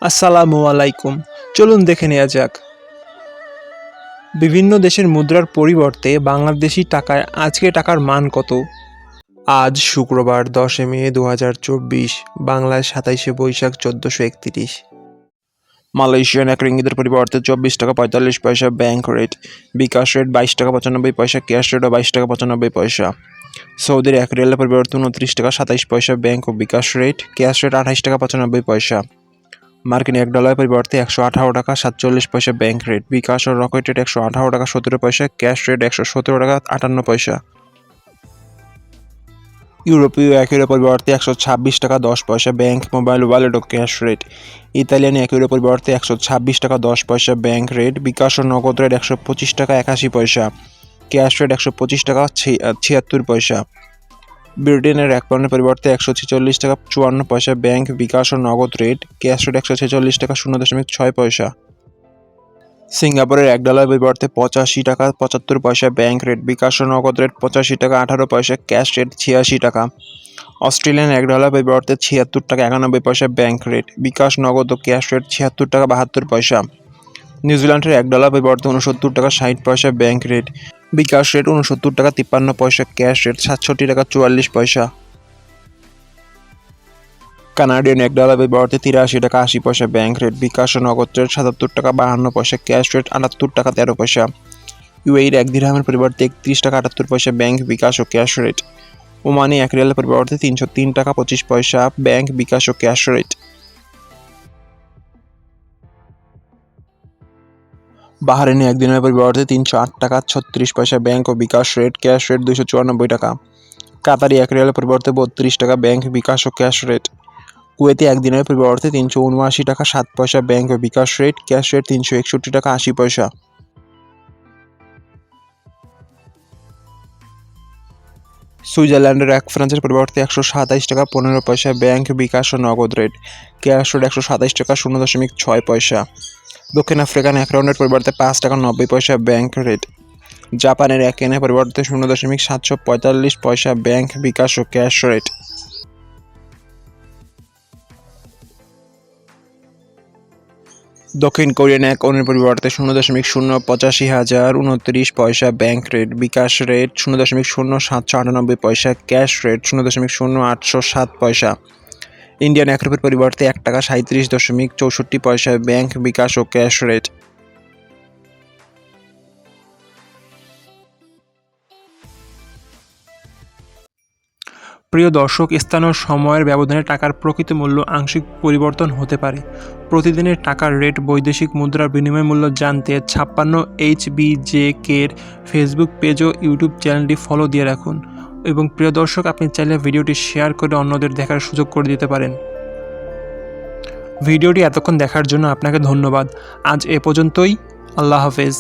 আসসালামু আলাইকুম। চলুন দেখে নেওয়া যাক বিভিন্ন দেশের মুদ্রার পরিবর্তে বাংলাদেশি টাকায় আজকে টাকার মান কত। আজ শুক্রবার 10 মে 2024, বাংলায় 27 বৈশাখ 1431। মালয়েশিয়ান এক রিঙ্গিতের পরিবর্তে 24 টাকা 45 পয়সা ব্যাংক রেট। বিকাশ রেট 22 টাকা 95 পয়সা, ক্যাশ রেটও 22 টাকা 95 পয়সা। সৌদির এক রিয়ালের পরিবর্তে 29 টাকা 27 পয়সা ব্যাংক ও বিকাশ রেট, ক্যাশ রেট 28 টাকা 95 পয়সা। মার্কিন $1 পরিবর্তে 118 টাকা 47 পয়সা ব্যাংক রেট। বিকাশ ও রকেট রেট 118 টাকা 17 পয়সা, ক্যাশ রেট 117 টাকা 58 পয়সা। ইউরোপীয় €1 পরিবর্তে 126 টাকা 10 পয়সা ব্যাংক মোবাইল ওয়ালেট ও ক্যাশ রেট। ইতালিয়ান €1 পরিবর্তে 126 টাকা 10 পয়সা ব্যাংক রেট। বিকাশ ও নগদ রেট 125 টাকা 81 পয়সা, ক্যাশ রেট 125 টাকা 76 পয়সা। ব্রিটেনের £1 পরিবর্তে 146 টাকা 54 পয়সা ব্যাংক বিকাশ ও নগদ রেট, ক্যাশ রেট 146 টাকা 0.6 পয়সা। সিঙ্গাপুরের $1 পরিবর্তে 85 টাকা 75 পয়সা ব্যাংক রেট, বিকাশ ও নগদ রেট 85 টাকা 18 পয়সা, ক্যাশ রেট 86 টাকা। অস্ট্রেলিয়ান $1 পরিবর্তে 76 টাকা 91 পয়সা ব্যাংক রেট, বিকাশ নগদ ও ক্যাশ রেট 76 টাকা 72 পয়সা। নিউজিল্যান্ডের $1 পরিবর্তে 69 টাকা 60 পয়সা ব্যাংক রেট, বিকাশ রেট 69 টাকা 53 পয়সা, ক্যাশ রেট 67 টাকা 44 পয়সা। কানাডিয়ান $1 পরিবর্তে 83 টাকা 80 পয়সা ব্যাংক রেট, বিকাশ ও নগদ রেট 77 টাকা 52 পয়সা, ক্যাশ রেট 78 টাকা 13 পয়সা। ইউএইর 1 দিরহামের পরিবর্তে 31 টাকা 78 পয়সা ব্যাংক বিকাশ ও ক্যাশ রেট। ওমানি 1 রিয়ালের পরিবর্তে 303 টাকা 25 পয়সা ব্যাংক বিকাশ ও ক্যাশ রেট। বাহারাইনে 1 দিনের পরিবর্তে 308 টাকা 36 পয়সা ব্যাংক ও বিকাশ রেট, ক্যাশ রেট 294 টাকা। কাতারি 1 রিয়ালের পরিবর্তে 32 টাকা ব্যাংক বিকাশ ও ক্যাশ রেট। কুয়েতে 1 দিনের পরিবর্তে 379 টাকা 7 পয়সা ব্যাংক ও বিকাশ রেট, ক্যাশ রেট 361 টাকা 80 পয়সা। সুইজারল্যান্ডের 1 ফ্রান্সের পরিবর্তে 127 টাকা 15 পয়সা ব্যাংক বিকাশ ও নগদ রেট, ক্যাশ রেট 127 টাকা 0.6 পয়সা। দক্ষিণ আফ্রিকান 1 রাউন্ডের পরিবর্তে 5 টাকা 90 পয়সা ব্যাংক রেট। জাপানের 1 ইয়েনের পরিবর্তে 0.745 পয়সা ব্যাংক বিকাশ ও ক্যাশ রেট। দক্ষিণ কোরিয়ান 1 ওনের পরিবর্তে 0.085,029 পয়সা ব্যাংক রেট, বিকাশ রেট 0.0798 পয়সা, ক্যাশ রেট 0.0807 পয়সা। ইন্ডিয়ান 1 রুপির পরিবর্তে 1 টাকা 37.64 পয়সা ব্যাংক বিকাশ ও ক্যাশ রেট। প্রিয় দর্শক, স্থানীয় সময়ের ব্যবধানে টাকার প্রকৃত মূল্য আংশিক পরিবর্তন হতে পারে। প্রতিদিনের টাকার রেট বৈদেশিক মুদ্রার বিনিময় মূল্য জানতে 56HBJK'র ফেসবুক পেজ ও ইউটিউব চ্যানেলটি ফলো দিয়ে রাখুন। এবং প্রিয় দর্শক, আপনি চাইলে ভিডিওটি শেয়ার করে অন্যদের দেখার সুযোগ করে দিতে পারেন। ভিডিওটি এতক্ষণ দেখার জন্য আপনাকে ধন্যবাদ। আজ এ পর্যন্তই। আল্লাহ হাফেজ।